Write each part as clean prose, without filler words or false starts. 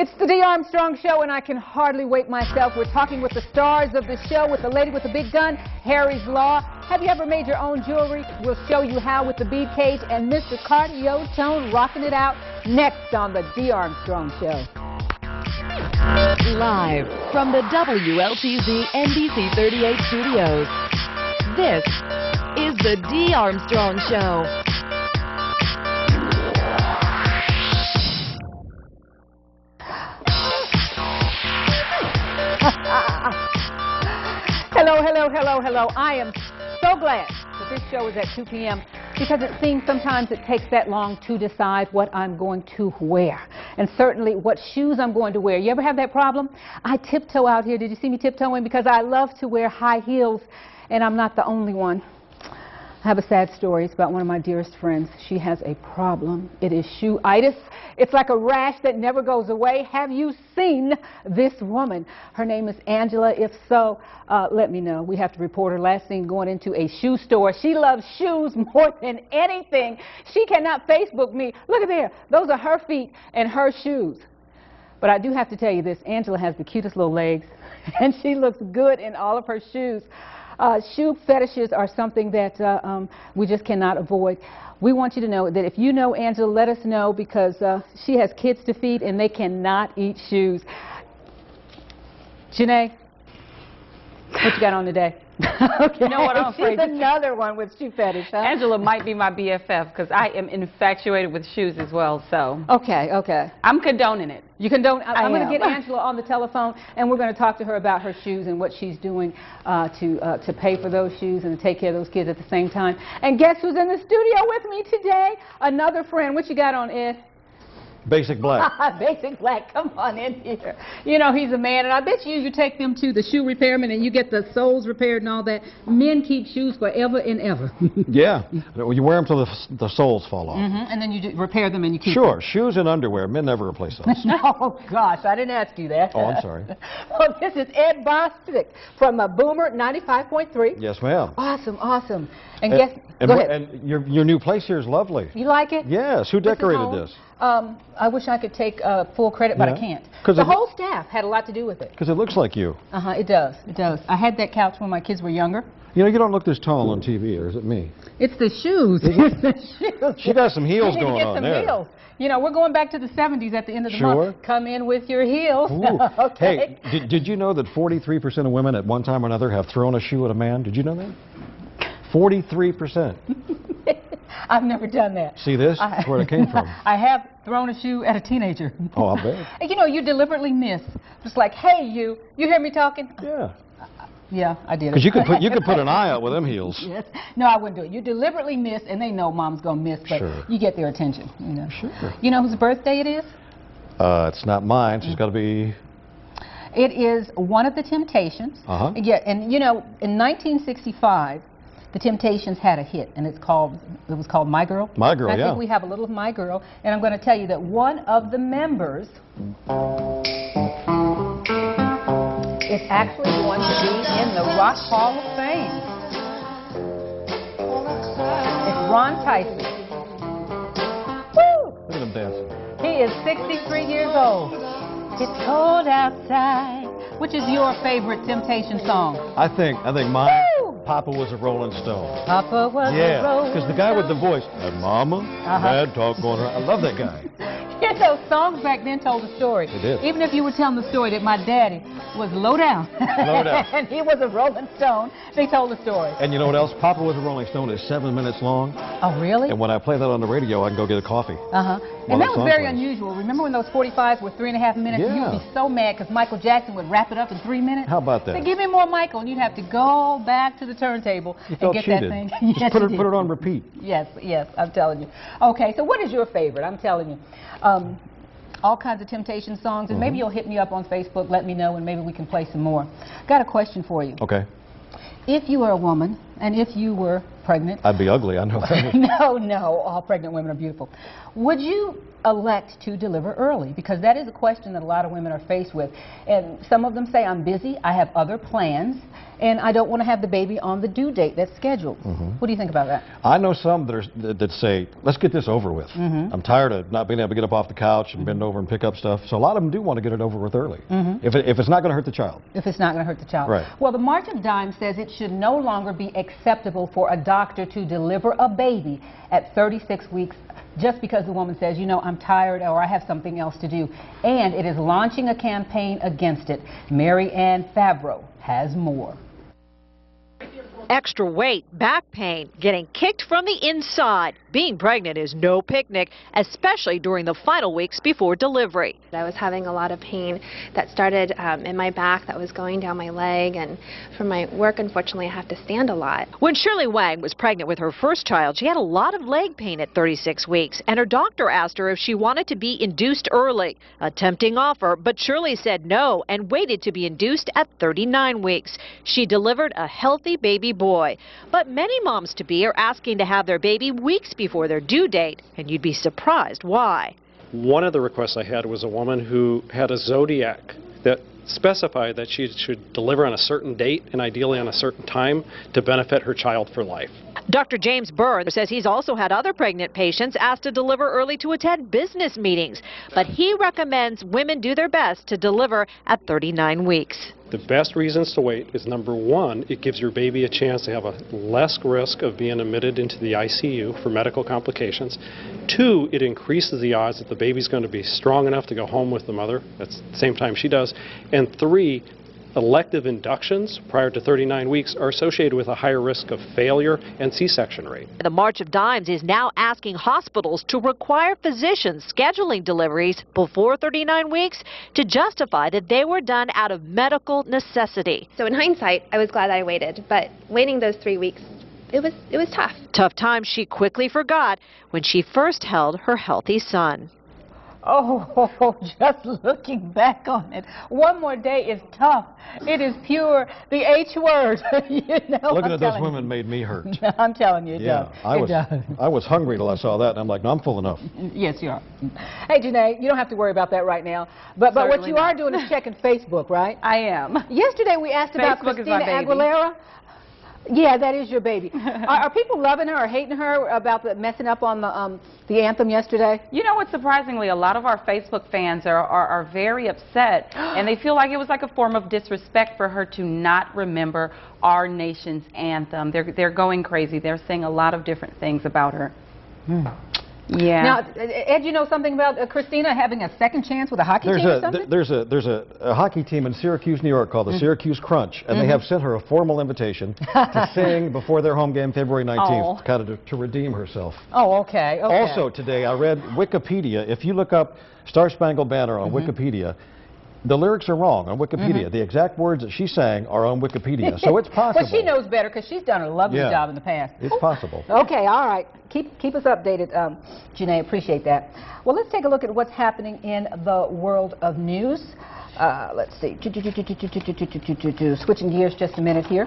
It's the Dee Armstrong Show, and I can hardly wait myself. We're talking with the stars of the show, with the lady with the big gun, Harry's Law. Have you ever made your own jewelry? We'll show you how with the bead cage, and Mr. Cardio Tone rocking it out next on the Dee Armstrong Show. Live from the WLTZ NBC 38 studios, this is the Dee Armstrong Show. Hello, hello, hello, hello. I am so glad that this show is at 2 p.m. because it seems sometimes it takes that long to decide what I'm going to wear, and certainly what shoes I'm going to wear. You ever have that problem? I tiptoe out here. Did you see me tiptoeing? Because I love to wear high heels, and I'm not the only one. I have a sad story. It's about one of my dearest friends. She has a problem. It is shoe-itis. It's like a rash that never goes away. Have you seen this woman? Her name is Angela. If so, let me know. We have to report her last seen going into a shoe store. She loves shoes more than anything. She cannot Facebook me. Look at there. Those are her feet and her shoes. But I do have to tell you this. Angela has the cutest little legs, and she looks good in all of her shoes. Shoe fetishes are something that we just cannot avoid. We want you to know that if you know Angela, let us know, because she has kids to feed and they cannot eat shoes. Janae, what you got on today? Okay. You know what, I'm afraid She's another one with shoe fetish, huh? Angela might be my BFF because I am infatuated with shoes as well, so. Okay, okay. I'm condoning it. You condone? I'm going am. to get Angela on the telephone, and we're going to talk to her about her shoes and what she's doing to pay for those shoes and to take care of those kids at the same time. And guess who's in the studio with me today? Another friend. What you got on, Ed? Basic Black. Basic Black, come on in here. You know, he's a man, and I bet you take them to the shoe repairman and you get the soles repaired and all that. Men keep shoes forever and ever. Yeah. You wear them till the soles fall off. And then you repair them and you keep Sure. them. Shoes and underwear. Men never replace those. Oh, gosh, I didn't ask you that. Oh, I'm sorry. Well, this is Ed Bostic from Boomer 95.3. Yes, ma'am. Awesome, awesome. And guess, and, go ahead. And your new place here is lovely. You like it? Yes. Who decorated this? I wish I could take full credit, but I can't. The whole staff had a lot to do with it. Because it looks like you. It does. It does. I had that couch when my kids were younger. You know, you don't look this tall on TV, or is it me? It's the shoes. It's the shoes. She got some heels I need going to get on some there. Heels. You know, we're going back to the 70s at the end of the Sure. month. Come in with your heels. Okay. Hey, did you know that 43% of women at one time or another have thrown a shoe at a man? Did you know that? 43%. I've never done that. See this? That's where it came from. I have thrown a shoe at a teenager. Oh, I bet. You know, you deliberately miss. Just like, hey, you hear me talking? Yeah. Yeah, I did it. Because you could put an eye out with them heels. Yes. No, I wouldn't do it. You deliberately miss, and they know mom's going to miss, but Sure. you get their attention. You know. Sure. You know whose birthday it is? It's not mine, so it's got to be... It is one of the Temptations. Yeah, and you know, in 1965, the Temptations had a hit, and it was called My Girl. My Girl, and I yeah. think we have a little of My Girl, and I'm going to tell you that one of the members is actually going to be in the Rock Hall of Fame. It's Ron Tyson. Woo! Look at him dancing. He is 63 years old. It's cold outside. Which is your favorite Temptation song? I think mine, Woo! Papa Was a Rolling Stone. Papa was a rolling because the guy with the stone. voice, and Mama, Dad talk going around. I love that guy. You know, songs back then told a story. They did. Even if you were telling the story that my daddy was low down. Low down. And he was a Rolling Stone, they told the story. And you know what else? Papa Was a Rolling Stone is 7 minutes long. Oh, really? And when I play that on the radio, I can go get a coffee. And that was very unusual. Remember when those 45s were 3.5 minutes? Yeah. You would be so mad because Michael Jackson would wrap it up in 3 minutes. How about that? Say, give me more Michael, and you'd have to go back to the turntable and get that thing. Just Yes, put you it did. on repeat. Yes, yes, I'm telling you. Okay, so what is your favorite? I'm telling you. All kinds of Temptation songs, and maybe you'll hit me up on Facebook, let me know, and maybe we can play some more. Got a question for you. Okay. If you were a woman, and if you were pregnant... I'd be ugly, I know that. No, all pregnant women are beautiful. Would you elect to deliver early? Because that is a question that a lot of women are faced with. And some of them say, I'm busy, I have other plans, and I don't want to have the baby on the due date that's scheduled. What do you think about that? I know some that say, let's get this over with. I'm tired of not being able to get up off the couch and bend over and pick up stuff. So a lot of them do want to get it over with early, if it's not going to hurt the child. If it's not going to hurt the child. Right. Well, the March of Dimes says it should no longer be acceptable for a doctor to deliver a baby at 36 weeks just because the woman says, you know, I'm tired or I have something else to do. And it is launching a campaign against it. Mary Ann Favreau has more. Extra weight, back pain, getting kicked from the inside. Being pregnant is no picnic, especially during the final weeks before delivery. I was having a lot of pain that started in my back, that was going down my leg, and for my work, unfortunately, I have to stand a lot. When Shirley Wang was pregnant with her first child, she had a lot of leg pain at 36 weeks, and her doctor asked her if she wanted to be induced early. A tempting offer, but Shirley said no and waited to be induced at 39 weeks. She delivered a healthy baby boy. But many moms-to-be are asking to have their baby weeks before their due date, and you'd be surprised why. One of the requests I had was a woman who had a Zodiac that specified that she should deliver on a certain date and ideally on a certain time to benefit her child for life. Dr. James Burr says he's also had other pregnant patients asked to deliver early to attend business meetings, but he recommends women do their best to deliver at 39 weeks. The best reasons to wait is, number one, it gives your baby a chance to have a less risk of being admitted into the ICU for medical complications. Two, it increases the odds that the baby's going to be strong enough to go home with the mother at the same time she does. And three, elective inductions prior to 39 weeks are associated with a higher risk of failure and C-section rate. The March of Dimes is now asking hospitals to require physicians scheduling deliveries before 39 weeks to justify that they were done out of medical necessity. So in hindsight, I was glad I waited, but waiting those 3 weeks, it was tough. Tough times she quickly forgot when she first held her healthy son. Oh, just looking back on it. One more day is tough. It is pure, the H word. You know, Looking at those women made me hurt. I'm telling you, it Yeah, does. I was hungry till I saw that, and I'm like, no, I'm full enough. Yes, you are. Hey, Janae, you don't have to worry about that right now. But what Certainly you not. are doing is checking Facebook, right? I am. Yesterday we asked about Facebook is my Christina baby. Aguilera. Yeah, that is your baby. Are people loving her or hating her about the messing up on the anthem yesterday? You know what, surprisingly, a lot of our Facebook fans are very upset, and they feel like it was like a form of disrespect for her to not remember our nation's anthem. They're going crazy. They're saying a lot of different things about her. Yeah. Now, Ed, you know something about Christina having a second chance with a hockey team or something? There's a hockey team in Syracuse, New York called the Syracuse Crunch, and they have sent her a formal invitation to sing before their home game February 19th, kind of to redeem herself. Oh, okay. Also today I read Wikipedia. If you look up Star Spangled Banner on Wikipedia, the lyrics are wrong on Wikipedia. The exact words that she sang are on Wikipedia, so it's possible. Well, she knows better because she's done a lovely job in the past. It's possible. Okay, all right. Keep us updated, Janae. Appreciate that. Well, let's take a look at what's happening in the world of news. Let's see. Switching gears just a minute here.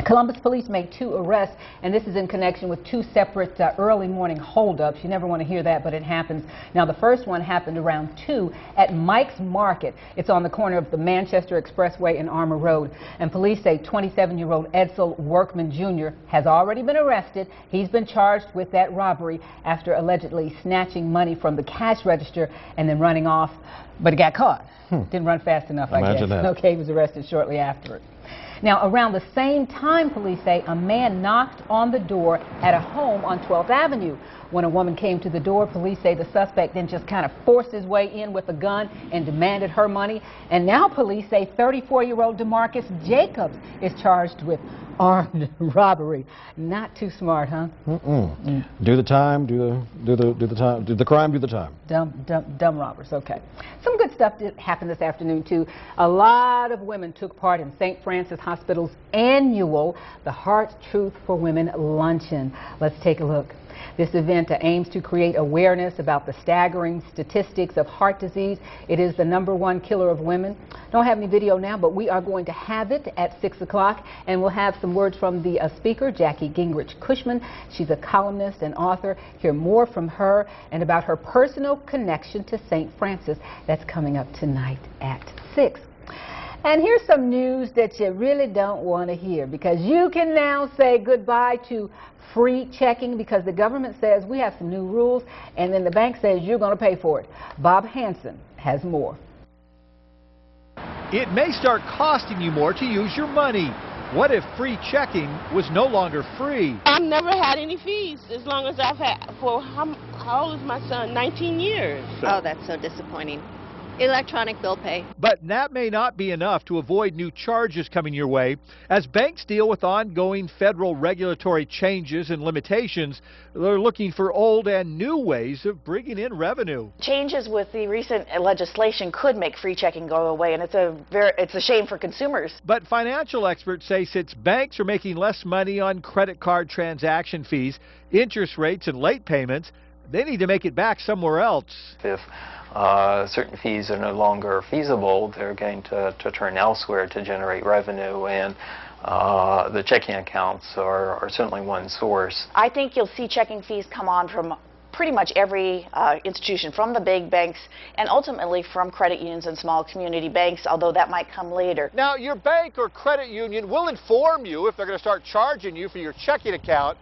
Columbus police made 2 arrests, and this is in connection with 2 separate early morning holdups. You never want to hear that, but it happens. Now, the first one happened around 2 at Mike's Market. It's on the corner of the Manchester Expressway and Armour Road. And police say 27-year-old Edsel Workman Jr. has already been arrested. He's been charged with that robbery after allegedly snatching money from the cash register and then running off, but he got caught. Didn't run fast enough, I guess. Imagine that. Okay, he was arrested shortly after. Now, around the same time, police say a man knocked on the door at a home on 12th Avenue. When a woman came to the door, police say the suspect then just kind of forced his way in with a gun and demanded her money. And now police say 34-year-old DeMarcus Jacobs is charged with armed robbery. Not too smart, huh? Do the time, do the time, do the crime, do the time. Dumb robbers, okay. Some good stuff did happen this afternoon, too. A lot of women took part in St. Francis Hospital's annual The Heart Truth for Women Luncheon. Let's take a look. This event aims to create awareness about the staggering statistics of heart disease. It is the #1 killer of women. Don't have any video now, but we are going to have it at 6 o'clock, and we'll have some words from the speaker, Jackie Gingrich Cushman. She's a columnist and author. Hear more from her and about her personal connection to St. Francis. That's coming up tonight at 6. And here's some news that you really don't want to hear, because you can now say goodbye to free checking because the government says we have some new rules, and then the bank says you're going to pay for it. Bob Hansen has more. It may start costing you more to use your money. What if free checking was no longer free? I've never had any fees as long as I've had, for how old is my son? 19 years. Oh, that's so disappointing. Electronic bill pay. But that may not be enough to avoid new charges coming your way. As banks deal with ongoing federal regulatory changes and limitations, they're looking for old and new ways of bringing in revenue. Changes with the recent legislation could make free checking go away, and it's a shame for consumers. But financial experts say since banks are making less money on credit card transaction fees, interest rates, and late payments, they need to make it back somewhere else. If certain fees are no longer feasible, they're going to turn elsewhere to generate revenue, and the checking accounts are certainly one source. I think you'll see checking fees come on from pretty much every institution, from the big banks and ultimately from credit unions and small community banks, although that might come later. Now, your bank or credit union will inform you if they're going to start charging you for your checking account,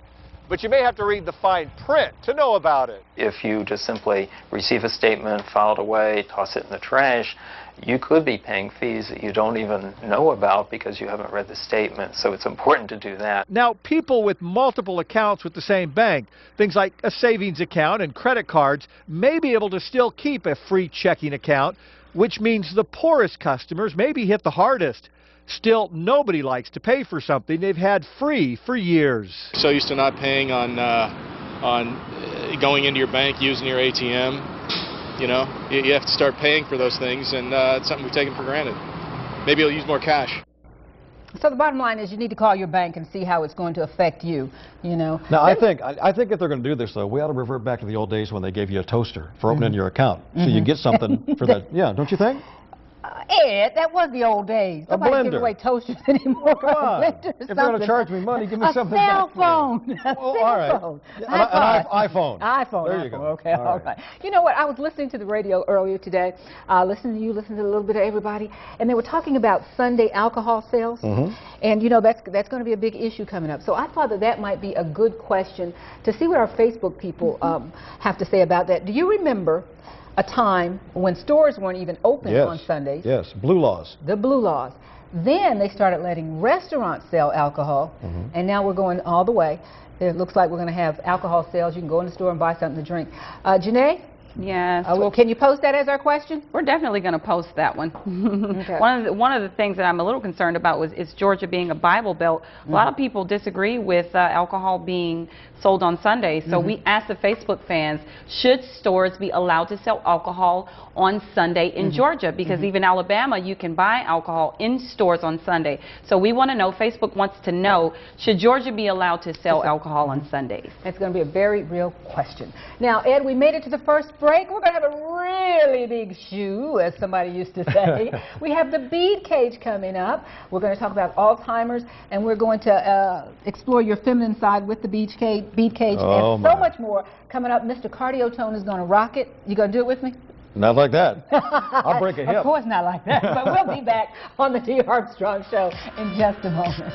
but you may have to read the fine print to know about it. If you just simply receive a statement, file it away, toss it in the trash, you could be paying fees that you don't even know about because you haven't read the statement. So it's important to do that. Now, people with multiple accounts with the same bank, things like a savings account and credit cards, may be able to still keep a free checking account, which means the poorest customers may be hit the hardest. Still, nobody likes to pay for something they've had free for years. So used to not paying on going into your bank, using your ATM. You know, you have to start paying for those things, and it's something we've taken for granted. Maybe you'll use more cash. So the bottom line is you need to call your bank and see how it's going to affect you, you know. Now, I think if they're going to do this, though, we ought to revert back to the old days when they gave you a toaster for opening your account. So you get something for that. Yeah, don't you think? Ed, that was the old days. Nobody's giving away toasters anymore. Come on. If they're going to charge me money, give me something back. A cell phone. All right. An iPhone. iPhone. There you go. Okay, all right. You know what? I was listening to the radio earlier today. Listening to you, listening to a little bit of everybody, and they were talking about Sunday alcohol sales. And, you know, that's going to be a big issue coming up. So I thought that might be a good question to see what our Facebook people have to say about that. Do you remember a time when stores weren't even open on Sundays? Yes, blue laws. The blue laws. Then they started letting restaurants sell alcohol, and now we're going all the way. It looks like we're going to have alcohol sales. You can go in the store and buy something to drink. Janae? Yes. Well, can you post that as our question? We're definitely going to post that one. Okay. One of the things that I'm a little concerned about is Georgia being a Bible Belt. A lot of people disagree with alcohol being sold on Sundays. So we asked the Facebook fans, should stores be allowed to sell alcohol on Sunday in Georgia? Because even Alabama, you can buy alcohol in stores on Sunday. So we want to know, Facebook wants to know, should Georgia be allowed to sell alcohol on Sundays? It's going to be a very real question. Now, Ed, we made it to the first break. We're going to have a really big shoe, as somebody used to say. We have the bead cage coming up. We're going to talk about Alzheimer's, and we're going to explore your feminine side with the bead cage, and so much more coming up. Mr. Cardio Tone is going to rock it. You going to do it with me? Not like that. I'll break a hip. Of course not like that, but we'll be back on the Dee Armstrong Show in just a moment.